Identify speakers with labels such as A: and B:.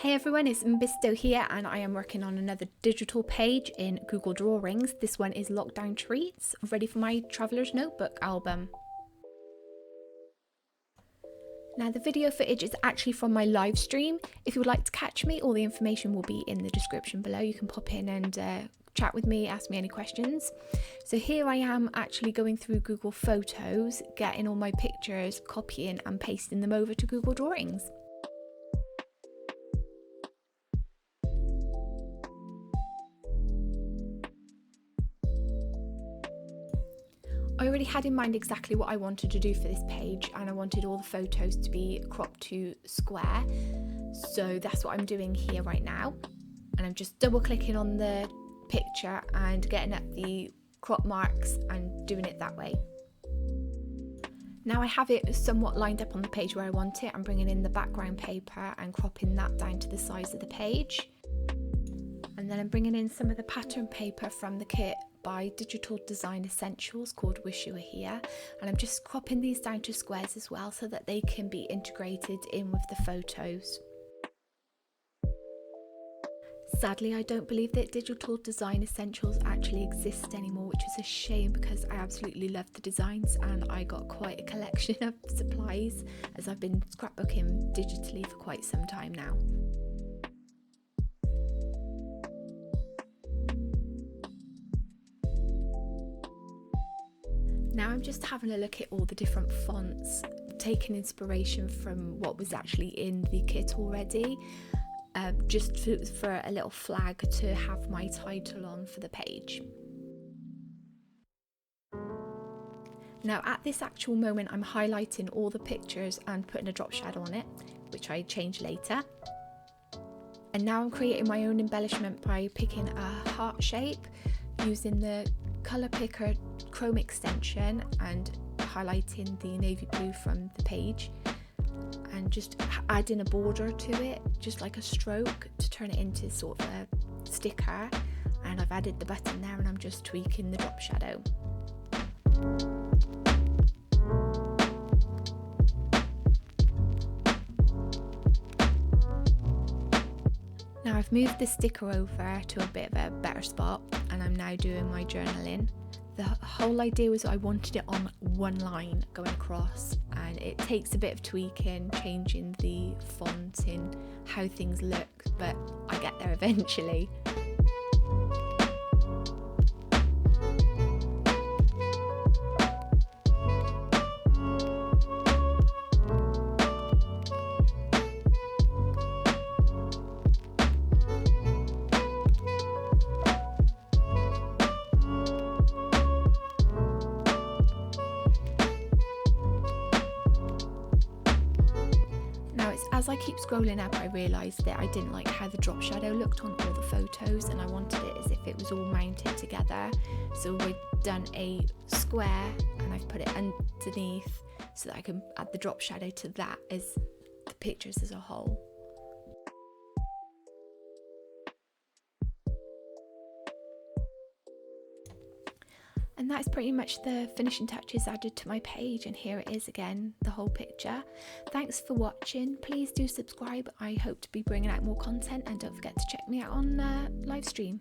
A: Hey everyone, it's Mbisto here and I am working on another digital page in Google Drawings. This one is Lockdown Treats, ready for my Traveller's Notebook album. Now the video footage is actually from my live stream. If you would like to catch me, all the information will be in the description below. You can pop in and chat with me, ask me any questions. So here I am actually going through Google Photos, getting all my pictures, copying and pasting them over to Google Drawings. I already had in mind exactly what I wanted to do for this page, and I wanted all the photos to be cropped to square. So that's what I'm doing here right now. And I'm just double clicking on the picture and getting up the crop marks and doing it that way. Now I have it somewhat lined up on the page where I want it. I'm bringing in the background paper and cropping that down to the size of the page. And then I'm bringing in some of the pattern paper from the kit by Digital Design Essentials called Wish You Were Here, and I'm just cropping these down to squares as well so that they can be integrated in with the photos. Sadly, I don't believe that Digital Design Essentials actually exist anymore, which is a shame because I absolutely love the designs and I got quite a collection of supplies as I've been scrapbooking digitally for quite some time now. Now I'm just having a look at all the different fonts, taking inspiration from what was actually in the kit already, just for a little flag to have my title on for the page. Now at this actual moment I'm highlighting all the pictures and putting a drop shadow on it, which I change later. And now I'm creating my own embellishment by picking a heart shape using the colour picker chrome extension and highlighting the navy blue from the page and just adding a border to it, just like a stroke, to turn it into sort of a sticker. And I've added the button there and I'm just tweaking the drop shadow. Now I've moved the sticker over to a bit of a better spot and I'm now doing my journaling. The whole idea was I wanted it on one line going across, and it takes a bit of tweaking, changing the font and how things look, but I get there eventually. As I keep scrolling up, I realised that I didn't like how the drop shadow looked on all the photos and I wanted it as if it was all mounted together. So we've done a square and I've put it underneath so that I can add the drop shadow to that as the pictures as a whole. And that's pretty much the finishing touches added to my page, and here it is again, the whole picture. Thanks for watching. Please do subscribe. I hope to be bringing out more content, and don't forget to check me out on live stream.